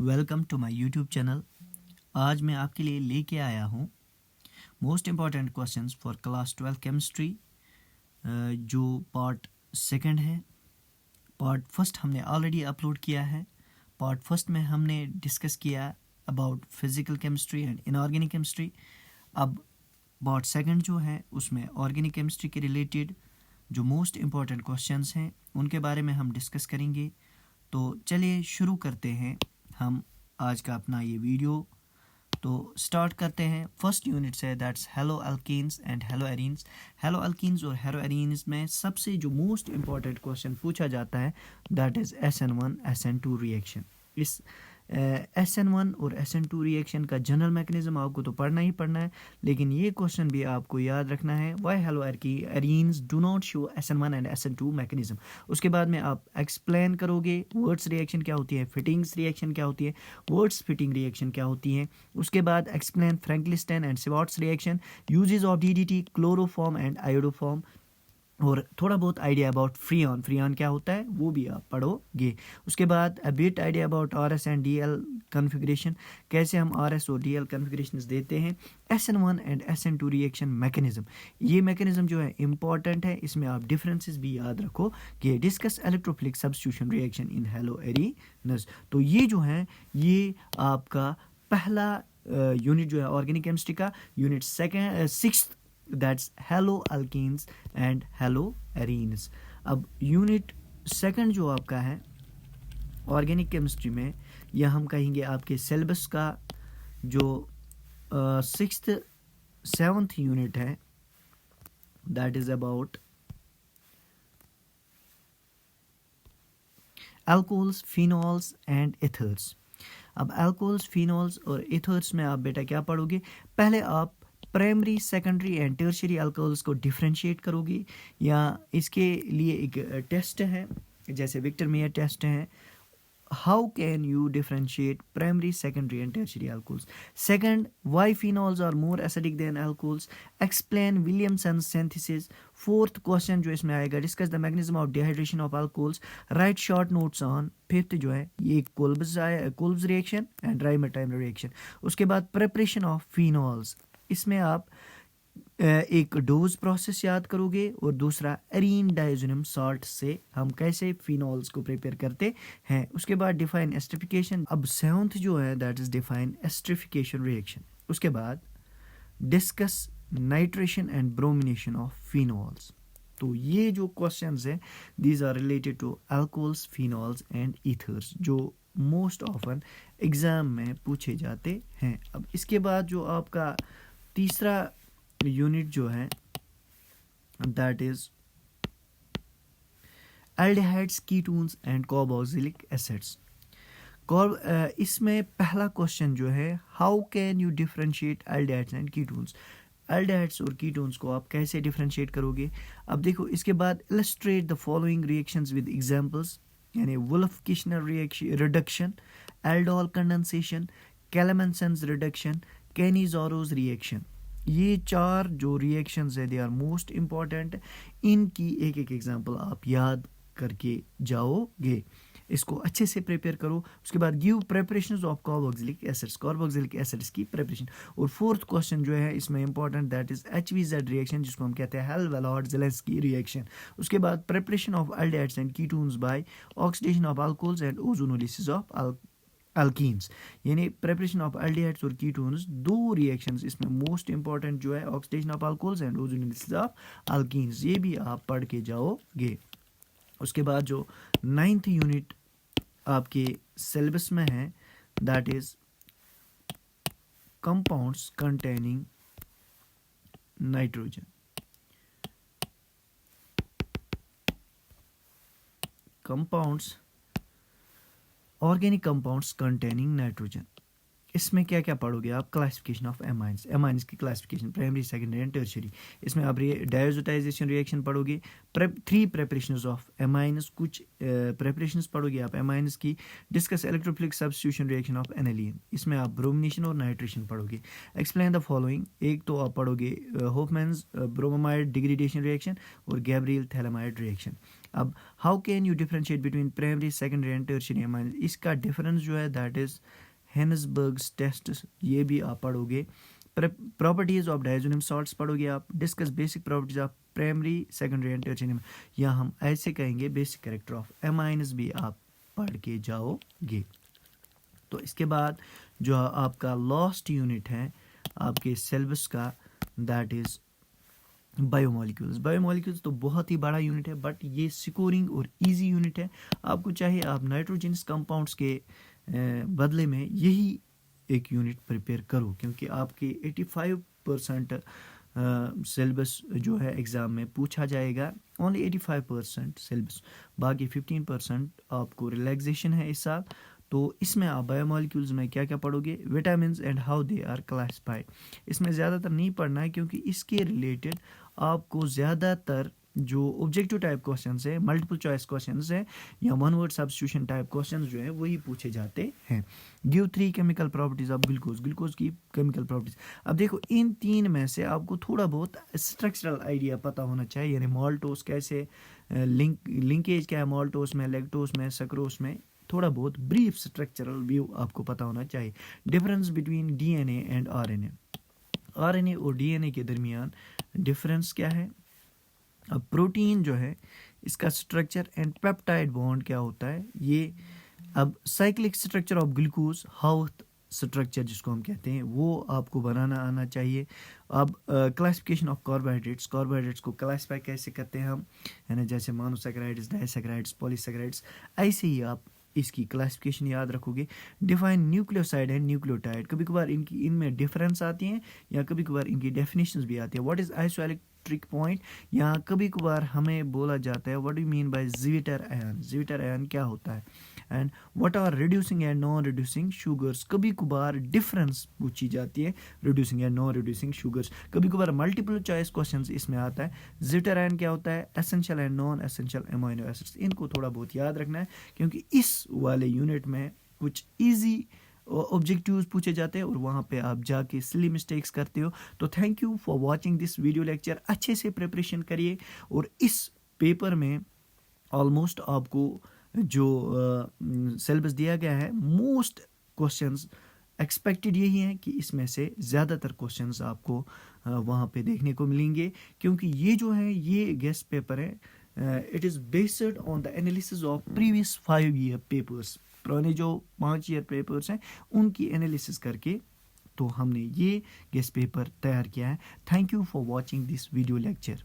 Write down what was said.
Welcome to my YouTube channel. आज मैं आपके लिए लेके आया हूँ most important questions for class 12 chemistry, जो पार्ट सेकंड है। पार्ट फर्स्ट हमने ऑलरेडी अपलोड किया है। पार्ट फर्स्ट में हमने डिस्कस किया about physical chemistry and inorganic chemistry. अब पार्ट सेकंड जो है उसमें ऑर्गेनिक केमिस्ट्री के रिलेटेड जो मोस्ट इम्पॉर्टेंट क्वेश्चंस हैं उनके बारे में हम डिस्कस करेंगे। तो चलिए शुरू करते हैं हम आज का अपना ये वीडियो। तो स्टार्ट करते हैं फर्स्ट यूनिट से, that's hello alkenes and hello arenes. Hello alkenes और हेलो एरीन्स में सबसे जो मोस्ट इम्पॉर्टेंट क्वेश्चन पूछा जाता है that is SN1 SN2 reaction. इस SN1 और SN2 रिएक्शन का जनरल मैकेनिज्म आपको तो पढ़ना ही पढ़ना है, लेकिन ये क्वेश्चन भी आपको याद रखना है, why hello arenes do not show SN1 and SN2 mechanism. उसके बाद में आप एक्सप्लेन करोगे वर्ड्स रिएक्शन क्या होती है, फिटिंग्स रिएक्शन क्या होती है, वर्ड्स फिटिंग रिएक्शन क्या होती है। उसके बाद explain Finkelstein and Swarts reaction, uses of DDT, chloroform and iodoform, और थोड़ा बहुत आइडिया अबाउट फ्रीऑन। फ्रीऑन क्या होता है वो भी आप पढ़ोगे। उसके बाद a bit idea about RS and DL configuration, कैसे हम RS और DL कन्फिग्रेशन देते हैं। SN1 and SN2 reaction mechanism, ये मैकेनिज्म जो है इंपॉर्टेंट है, इसमें आप डिफरेंसेस भी याद रखो कि discuss electrophilic substitution reaction in haloarenes. तो ये जो है ये आपका पहला यूनिट जो है ऑर्गेनिक केमिस्ट्री का, unit sixth, that's hello alkenes and hello arenes. अब यूनिट सेकंड जो आपका है ऑर्गेनिक केमिस्ट्री में, यह हम कहेंगे आपके सिलेबस का जो सिक्स्थ सेवन्थ यूनिट है, that is about alcohols, phenols and ethers. अब अल्कोहल्स, फिनॉल्स और एथर्स में आप बेटा क्या पढ़ोगे, पहले आप primary, secondary and tertiary alcohols को डिफरेंशिएट करोगे, या इसके लिए एक टेस्ट है जैसे विक्टर मेयर टेस्ट है। How can you differentiate primary, secondary and tertiary alcohols. Second, why phenols are more acidic than alcohols, explain Williamson synthesis. Fourth question जो इसमें आएगा, discuss the mechanism of dehydration of alcohols, write short notes on. Fifth जो है ये Kolbe's reaction and Reimer reaction. उसके बाद preparation of phenols, इसमें आप एक डोज प्रोसेस याद करोगे, और दूसरा एरीन डाइज़ोनियम सॉल्ट से हम कैसे फिनॉल्स को प्रिपेयर करते हैं। उसके बाद डिफाइन एस्ट्रिफिकेशन। अब सेवंथ जो है that is define esterification reaction. उसके बाद discuss nitration and bromination of phenols. तो ये जो क्वेश्चंस हैं these are related to alcohols, phenols and ethers, जो मोस्ट ऑफन एग्जाम में पूछे जाते हैं। अब इसके बाद जो आपका तीसरा यूनिट जो है that is aldehydes, ketones and carboxylic acids. इसमें पहला क्वेश्चन जो है, how can you differentiate aldehydes and ketones. Aldehydes और कीटोन्स को आप कैसे डिफरेंशिएट करोगे। अब देखो इसके बाद illustrate the following reactions with examples, यानी Wolff Kishner reduction, aldol condensation, Clemmensen's reduction, Cannizzaro's reaction. ये चार जो रिएक्शंस है दे आर मोस्ट इम्पॉर्टेंट, इनकी एक एक एग्जांपल आप याद करके जाओगे। इसको अच्छे से प्रिपेयर करो। उसके बाद give preparations of carboxylic acids, carboxylic acids की प्रिपरेशन। और फोर्थ क्वेश्चन जो है इसमें important that is HVZ reaction, जिसको हम कहते हैं हेल-वेलार्ड-ज़ेलेंस्की रिएक्शन। उसके बाद preparation of aldehydes and ketones by oxidation of alcohols and ozonolysis of alkenes, यानी प्रिपरेशन ऑफ एल्डिहाइड्स और कीटोन्स, दो रिएक्शंस इसमें मोस्ट इंपॉर्टेंट जो है oxidation of alcohols and ozonolysis of alkenes, ये भी आप पढ़ के जाओगे। उसके बाद जो नाइन्थ यूनिट आपके सिलेबस में है that is compounds containing nitrogen. Compounds, organic compounds containing nitrogen, इसमें क्या क्या पढ़ोगे आप, क्लासिफिकेशन ऑफ एमाइंस, एमाइंस की classification primary, secondary and tertiary. इसमें आप डायजोटाइजेशन रिएक्शन पढ़ोगे, थ्री प्रिपरेशंस ऑफ एमाइंस, कुछ प्रिपरेशंस पढ़ोगे आप एमाइंस की। Discuss electrophilic substitution reaction of aniline, इसमें आप ब्रोमिनेशन और नाइट्रेशन पढ़ोगे। एक्सप्लेन द फॉलोइंग, एक तो आप पढ़ोगे होफमैन्स ब्रोमाइड डिग्रेडेशन रिएक्शन और गैब्रियल थैलामाइड रिएक्शन। अब how can you differentiate between primary, secondary and tertiary amines, इसका डिफरेंस जो है दैट इज हेनिसबर्ग्स टेस्ट, ये भी आप पढ़ोगे। प्रॉपर्टीज ऑफ डायजोनियम सॉल्ट्स पढ़ोगे आप। Discuss basic properties of primary, secondary and tertiary, या हम ऐसे कहेंगे बेसिक कैरेक्टर ऑफ एमाइंस भी आप पढ़ के जाओगे। तो इसके बाद जो आपका लास्ट यूनिट है आपके सिलेबस का दैट इज बायोमोलिक्यूल्स। बायोमोलिक्यूल्स तो बहुत ही बड़ा यूनिट है, बट ये स्कोरिंग और इजी यूनिट है। आपको चाहिए आप नाइट्रोजनस कंपाउंड्स के बदले में यही एक यूनिट प्रिपेयर करो, क्योंकि आपके 85% सिलेबस जो है एग्ज़ाम में पूछा जाएगा, ओनली 85% सिलेबस, बाकी 15% आपको रिलैक्सेशन है इस साल। तो इसमें आप बायोमोलिक्यूल्स में क्या क्या पढ़ोगे, vitamins and how they are classified. इसमें ज़्यादातर नहीं पढ़ना है, क्योंकि इसके रिलेटेड आपको ज़्यादातर जो ऑब्जेक्टिव टाइप क्वेश्चंस है, मल्टीपल चॉइस क्वेश्चंस है, या one word substitution type questions जो है वही पूछे जाते हैं। Give 3 chemical properties of glucose, glucose की केमिकल प्रॉपर्टीज। अब देखो इन 3 में से आपको थोड़ा बहुत स्ट्रक्चरल आइडिया पता होना चाहिए, यानी माल्टोस कैसे लिंकेज क्या है माल्टोस में, लैक्टोस में, सक्रोस में, थोड़ा बहुत ब्रीफ स्ट्रक्चरल व्यू आपको पता होना चाहिए। Difference between DNA and RNA, RNA और डीएनए के दरमियान डिफरेंस क्या है। अब प्रोटीन जो है इसका स्ट्रक्चर एंड पेप्टाइड बॉन्ड क्या होता है ये। अब cyclic structure of glucose, Haworth structure जिसको हम कहते हैं, वो आपको बनाना आना चाहिए। अब क्लासिफिकेशन ऑफ कार्बोहाइड्रेट्स, कार्बोहाइड्रेट्स को क्लासिफाई कैसे करते हैं हम, है ना, जैसे मोनोसैकेराइड्स, डाइसैकेराइड्स, पॉलीसैकेराइड्स, ऐसे ही आप इसकी क्लासिफिकेशन याद रखोगे। डिफाइन न्यूक्लियोसाइड एंड न्यूक्लियोटाइड, कभी कभार इनमें डिफरेंस आती हैं या कभी कभार इनकी डेफिनेशंस भी आती है। व्हाट इज आइसोइलेक्ट्रिक पॉइंट, या कभी कभार हमें बोला जाता है what do mean by zwitterion, zwitterion क्या होता है। And what are reducing and non reducing sugars, कभी कभार डिफरेंस पूछी जाती है reducing and non reducing sugars. कभी कभार मल्टीपल चॉइस क्वेश्चंस इसमें आता है। ज़िविटर आयन क्या होता है, essential and non essential amino acids, इनको थोड़ा बहुत याद रखना है, क्योंकि इस वाले यूनिट में कुछ इजी ऑब्जेक्टिव्स पूछे जाते हैं और वहाँ पे आप जाके सिली मिस्टेक्स करते हो। तो thank you for watching this video lecture. अच्छे से प्रिपरेशन करिए, और इस पेपर में ऑलमोस्ट आपको जो सिलेबस दिया गया है, मोस्ट क्वेश्चंस एक्सपेक्टेड यही है कि इसमें से ज़्यादातर क्वेश्चंस आपको वहाँ पे देखने को मिलेंगे, क्योंकि ये जो है ये गेस्ट पेपर है। It is based on the analysis of previous 5 year papers, पुराने जो 5 ईयर पेपर्स हैं उनकी एनालिसिस करके तो हमने ये गेस्ट पेपर तैयार किया है। Thank you for watching this video lecture.